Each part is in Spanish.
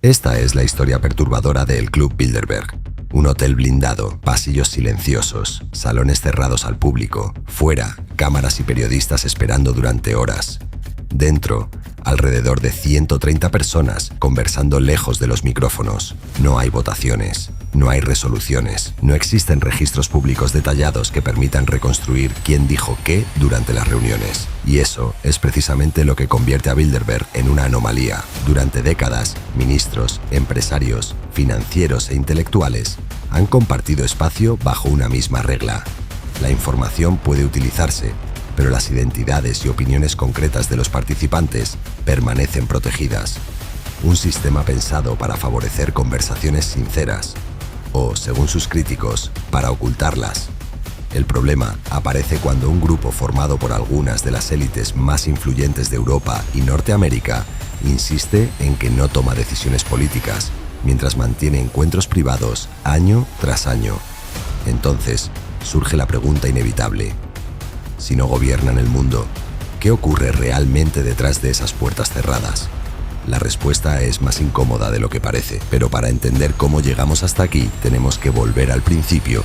Esta es la historia perturbadora del Club Bilderberg. Un hotel blindado, pasillos silenciosos, salones cerrados al público, fuera, cámaras y periodistas esperando durante horas. Dentro, alrededor de 130 personas conversando lejos de los micrófonos. No hay votaciones, no hay resoluciones, no existen registros públicos detallados que permitan reconstruir quién dijo qué durante las reuniones. Y eso es precisamente lo que convierte a Bilderberg en una anomalía. Durante décadas, ministros, empresarios, financieros e intelectuales han compartido espacio bajo una misma regla. La información puede utilizarse, pero las identidades y opiniones concretas de los participantes permanecen protegidas. Un sistema pensado para favorecer conversaciones sinceras, o, según sus críticos, para ocultarlas. El problema aparece cuando un grupo formado por algunas de las élites más influyentes de Europa y Norteamérica insiste en que no toma decisiones políticas, mientras mantiene encuentros privados año tras año. Entonces, surge la pregunta inevitable: si no gobiernan el mundo, ¿qué ocurre realmente detrás de esas puertas cerradas? La respuesta es más incómoda de lo que parece, pero para entender cómo llegamos hasta aquí, tenemos que volver al principio.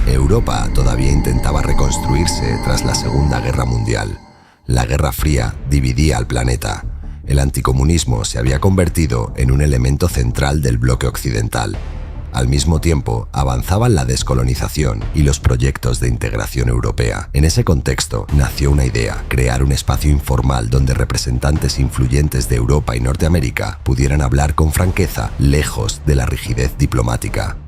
Europa todavía intentaba reconstruirse tras la Segunda Guerra Mundial. La Guerra Fría dividía al planeta. El anticomunismo se había convertido en un elemento central del bloque occidental. Al mismo tiempo, avanzaban la descolonización y los proyectos de integración europea. En ese contexto, nació una idea: crear un espacio informal donde representantes influyentes de Europa y Norteamérica pudieran hablar con franqueza, lejos de la rigidez diplomática.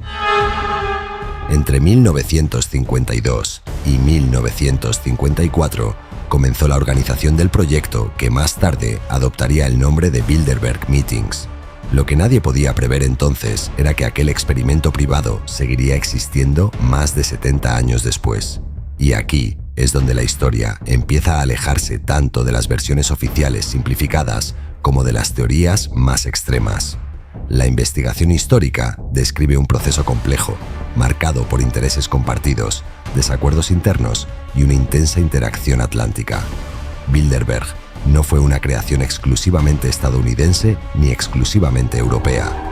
Entre 1952 y 1954, comenzó la organización del proyecto que más tarde adoptaría el nombre de Bilderberg Meetings. Lo que nadie podía prever entonces era que aquel experimento privado seguiría existiendo más de 70 años después. Y aquí es donde la historia empieza a alejarse tanto de las versiones oficiales simplificadas como de las teorías más extremas. La investigación histórica describe un proceso complejo, marcado por intereses compartidos, desacuerdos internos y una intensa interacción atlántica. Bilderberg no fue una creación exclusivamente estadounidense ni exclusivamente europea.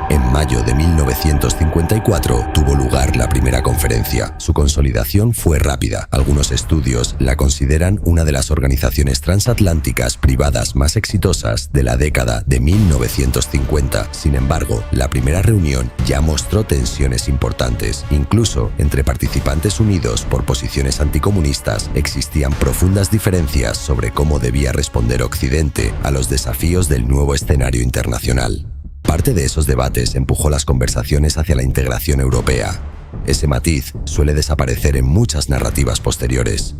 En mayo de 1954 tuvo lugar la primera conferencia. Su consolidación fue rápida. Algunos estudios la consideran una de las organizaciones transatlánticas privadas más exitosas de la década de 1950. Sin embargo, la primera reunión ya mostró tensiones importantes. Incluso entre participantes unidos por posiciones anticomunistas existían profundas diferencias sobre cómo debía responder Occidente a los desafíos del nuevo escenario internacional. Parte de esos debates empujó las conversaciones hacia la integración europea. Ese matiz suele desaparecer en muchas narrativas posteriores,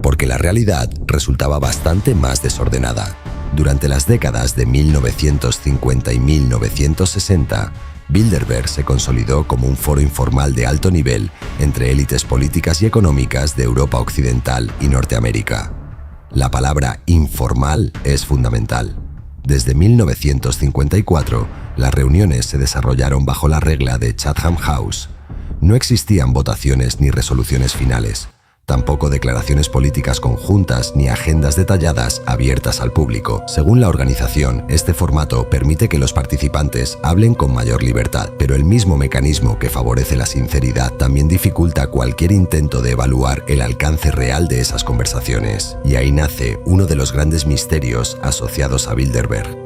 porque la realidad resultaba bastante más desordenada. Durante las décadas de 1950 y 1960, Bilderberg se consolidó como un foro informal de alto nivel entre élites políticas y económicas de Europa Occidental y Norteamérica. La palabra informal es fundamental. Desde 1954, las reuniones se desarrollaron bajo la regla de Chatham House. No existían votaciones ni resoluciones finales, tampoco declaraciones políticas conjuntas ni agendas detalladas abiertas al público. Según la organización, este formato permite que los participantes hablen con mayor libertad, pero el mismo mecanismo que favorece la sinceridad también dificulta cualquier intento de evaluar el alcance real de esas conversaciones. Y ahí nace uno de los grandes misterios asociados a Bilderberg.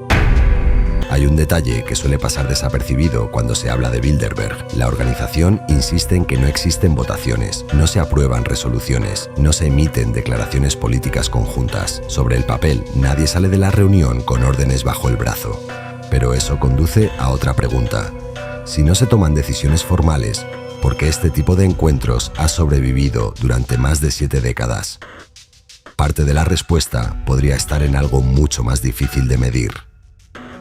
Hay un detalle que suele pasar desapercibido cuando se habla de Bilderberg. La organización insiste en que no existen votaciones, no se aprueban resoluciones, no se emiten declaraciones políticas conjuntas. Sobre el papel, nadie sale de la reunión con órdenes bajo el brazo. Pero eso conduce a otra pregunta. Si no se toman decisiones formales, ¿por qué este tipo de encuentros ha sobrevivido durante más de 7 décadas? Parte de la respuesta podría estar en algo mucho más difícil de medir: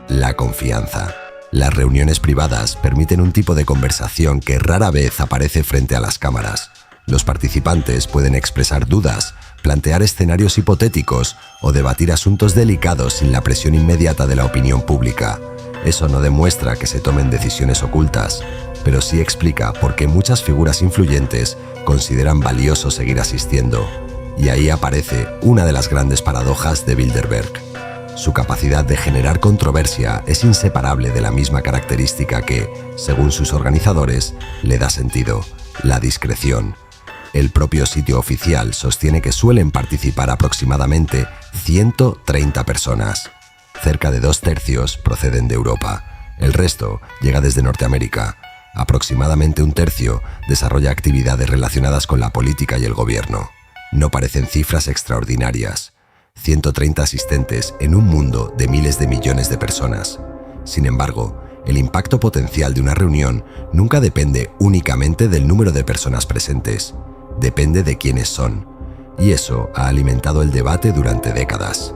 la confianza. Las reuniones privadas permiten un tipo de conversación que rara vez aparece frente a las cámaras. Los participantes pueden expresar dudas, plantear escenarios hipotéticos o debatir asuntos delicados sin la presión inmediata de la opinión pública. Eso no demuestra que se tomen decisiones ocultas, pero sí explica por qué muchas figuras influyentes consideran valioso seguir asistiendo. Y ahí aparece una de las grandes paradojas de Bilderberg. Su capacidad de generar controversia es inseparable de la misma característica que, según sus organizadores, le da sentido: la discreción. El propio sitio oficial sostiene que suelen participar aproximadamente 130 personas. Cerca de 2/3 proceden de Europa. El resto llega desde Norteamérica. Aproximadamente 1/3 desarrolla actividades relacionadas con la política y el gobierno. No parecen cifras extraordinarias. 130 asistentes en un mundo de miles de millones de personas. Sin embargo, el impacto potencial de una reunión nunca depende únicamente del número de personas presentes. Depende de quiénes son. Y eso ha alimentado el debate durante décadas.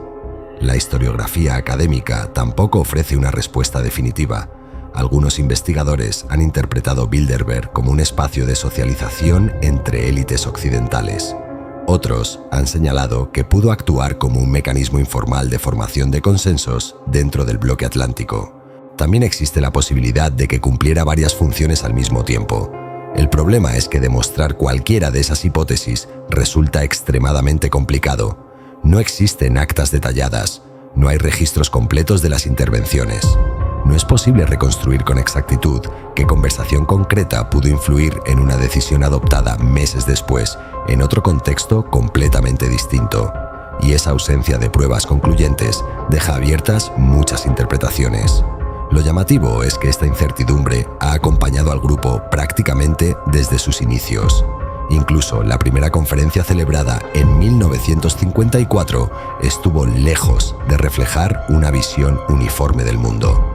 La historiografía académica tampoco ofrece una respuesta definitiva. Algunos investigadores han interpretado Bilderberg como un espacio de socialización entre élites occidentales. Otros han señalado que pudo actuar como un mecanismo informal de formación de consensos dentro del bloque atlántico. También existe la posibilidad de que cumpliera varias funciones al mismo tiempo. El problema es que demostrar cualquiera de esas hipótesis resulta extremadamente complicado. No existen actas detalladas, no hay registros completos de las intervenciones. No es posible reconstruir con exactitud qué conversación concreta pudo influir en una decisión adoptada meses después, en otro contexto completamente distinto. Y esa ausencia de pruebas concluyentes deja abiertas muchas interpretaciones. Lo llamativo es que esta incertidumbre ha acompañado al grupo prácticamente desde sus inicios. Incluso la primera conferencia celebrada en 1954 estuvo lejos de reflejar una visión uniforme del mundo.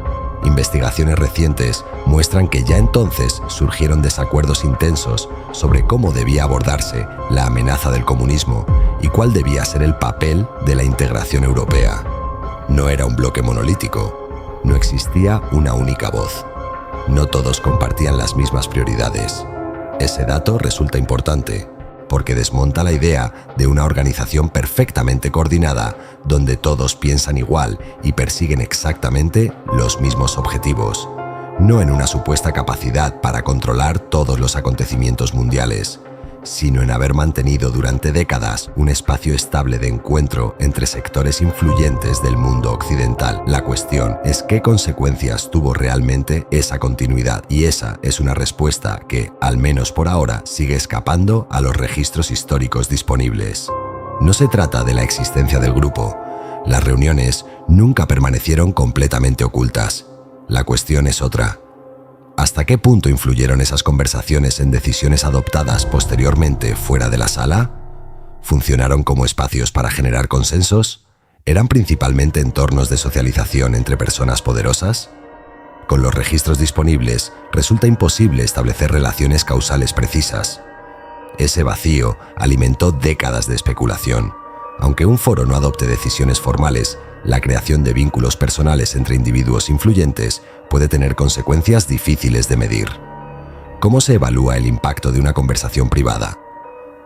Investigaciones recientes muestran que ya entonces surgieron desacuerdos intensos sobre cómo debía abordarse la amenaza del comunismo y cuál debía ser el papel de la integración europea. No era un bloque monolítico. No existía una única voz. No todos compartían las mismas prioridades. Ese dato resulta importante, porque desmonta la idea de una organización perfectamente coordinada, donde todos piensan igual y persiguen exactamente los mismos objetivos, no en una supuesta capacidad para controlar todos los acontecimientos mundiales, sino en haber mantenido durante décadas un espacio estable de encuentro entre sectores influyentes del mundo occidental. La cuestión es qué consecuencias tuvo realmente esa continuidad, y esa es una respuesta que, al menos por ahora, sigue escapando a los registros históricos disponibles. No se trata de la existencia del grupo. Las reuniones nunca permanecieron completamente ocultas. La cuestión es otra. ¿Hasta qué punto influyeron esas conversaciones en decisiones adoptadas posteriormente fuera de la sala? ¿Funcionaron como espacios para generar consensos? ¿Eran principalmente entornos de socialización entre personas poderosas? Con los registros disponibles, resulta imposible establecer relaciones causales precisas. Ese vacío alimentó décadas de especulación. Aunque un foro no adopte decisiones formales, la creación de vínculos personales entre individuos influyentes puede tener consecuencias difíciles de medir. ¿Cómo se evalúa el impacto de una conversación privada?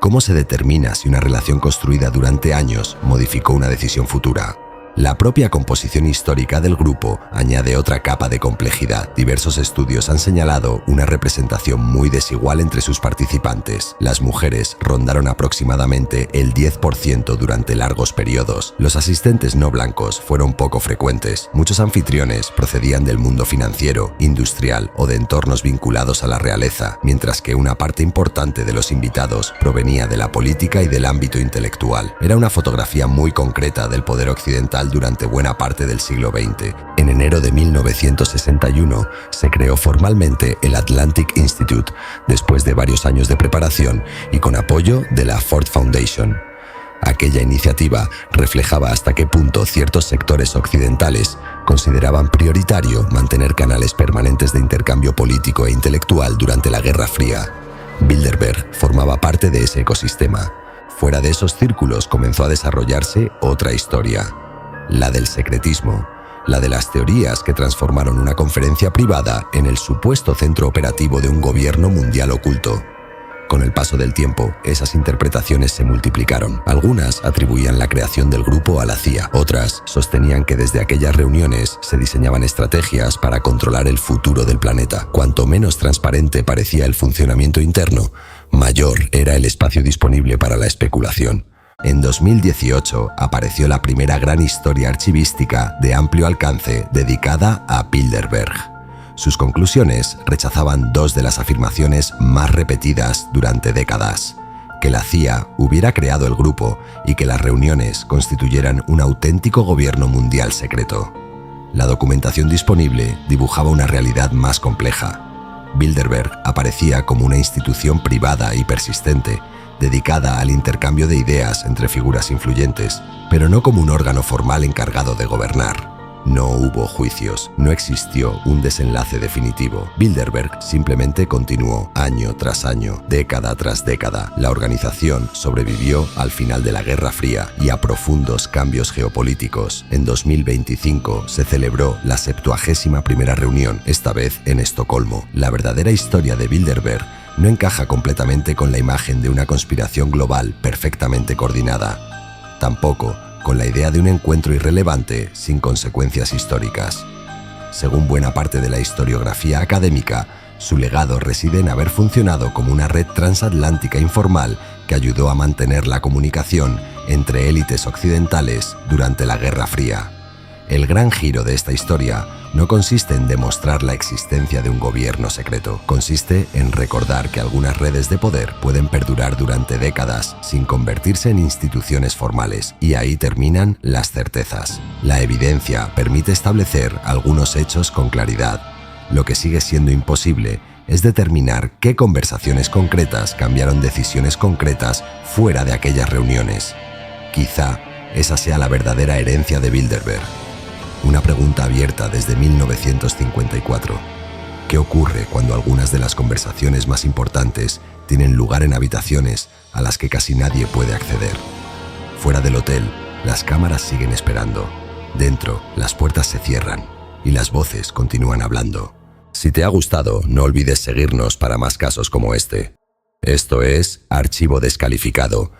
¿Cómo se determina si una relación construida durante años modificó una decisión futura? La propia composición histórica del grupo añade otra capa de complejidad. Diversos estudios han señalado una representación muy desigual entre sus participantes. Las mujeres rondaron aproximadamente el 10% durante largos periodos. Los asistentes no blancos fueron poco frecuentes. Muchos anfitriones procedían del mundo financiero, industrial o de entornos vinculados a la realeza, mientras que una parte importante de los invitados provenía de la política y del ámbito intelectual. Era una fotografía muy concreta del poder occidental durante buena parte del siglo XX. En enero de 1961 se creó formalmente el Atlantic Institute, después de varios años de preparación y con apoyo de la Ford Foundation. Aquella iniciativa reflejaba hasta qué punto ciertos sectores occidentales consideraban prioritario mantener canales permanentes de intercambio político e intelectual durante la Guerra Fría. Bilderberg formaba parte de ese ecosistema. Fuera de esos círculos comenzó a desarrollarse otra historia, la del secretismo, la de las teorías que transformaron una conferencia privada en el supuesto centro operativo de un gobierno mundial oculto. Con el paso del tiempo, esas interpretaciones se multiplicaron. Algunas atribuían la creación del grupo a la CIA, otras sostenían que desde aquellas reuniones se diseñaban estrategias para controlar el futuro del planeta. Cuanto menos transparente parecía el funcionamiento interno, mayor era el espacio disponible para la especulación. En 2018 apareció la primera gran historia archivística de amplio alcance dedicada a Bilderberg. Sus conclusiones rechazaban dos de las afirmaciones más repetidas durante décadas: que la CIA hubiera creado el grupo y que las reuniones constituyeran un auténtico gobierno mundial secreto. La documentación disponible dibujaba una realidad más compleja. Bilderberg aparecía como una institución privada y persistente, dedicada al intercambio de ideas entre figuras influyentes, pero no como un órgano formal encargado de gobernar. No hubo juicios, no existió un desenlace definitivo. Bilderberg simplemente continuó año tras año, década tras década. La organización sobrevivió al final de la Guerra Fría y a profundos cambios geopolíticos. En 2025 se celebró la 71ª reunión, esta vez en Estocolmo. La verdadera historia de Bilderberg no encaja completamente con la imagen de una conspiración global perfectamente coordinada. Tampoco con la idea de un encuentro irrelevante sin consecuencias históricas. Según buena parte de la historiografía académica, su legado reside en haber funcionado como una red transatlántica informal que ayudó a mantener la comunicación entre élites occidentales durante la Guerra Fría. El gran giro de esta historia no consiste en demostrar la existencia de un gobierno secreto, consiste en recordar que algunas redes de poder pueden perdurar durante décadas sin convertirse en instituciones formales, y ahí terminan las certezas. La evidencia permite establecer algunos hechos con claridad. Lo que sigue siendo imposible es determinar qué conversaciones concretas cambiaron decisiones concretas fuera de aquellas reuniones. Quizá esa sea la verdadera herencia de Bilderberg. Una pregunta abierta desde 1954. ¿Qué ocurre cuando algunas de las conversaciones más importantes tienen lugar en habitaciones a las que casi nadie puede acceder? Fuera del hotel, las cámaras siguen esperando. Dentro, las puertas se cierran y las voces continúan hablando. Si te ha gustado, no olvides seguirnos para más casos como este. Esto es Archivo Descalificado,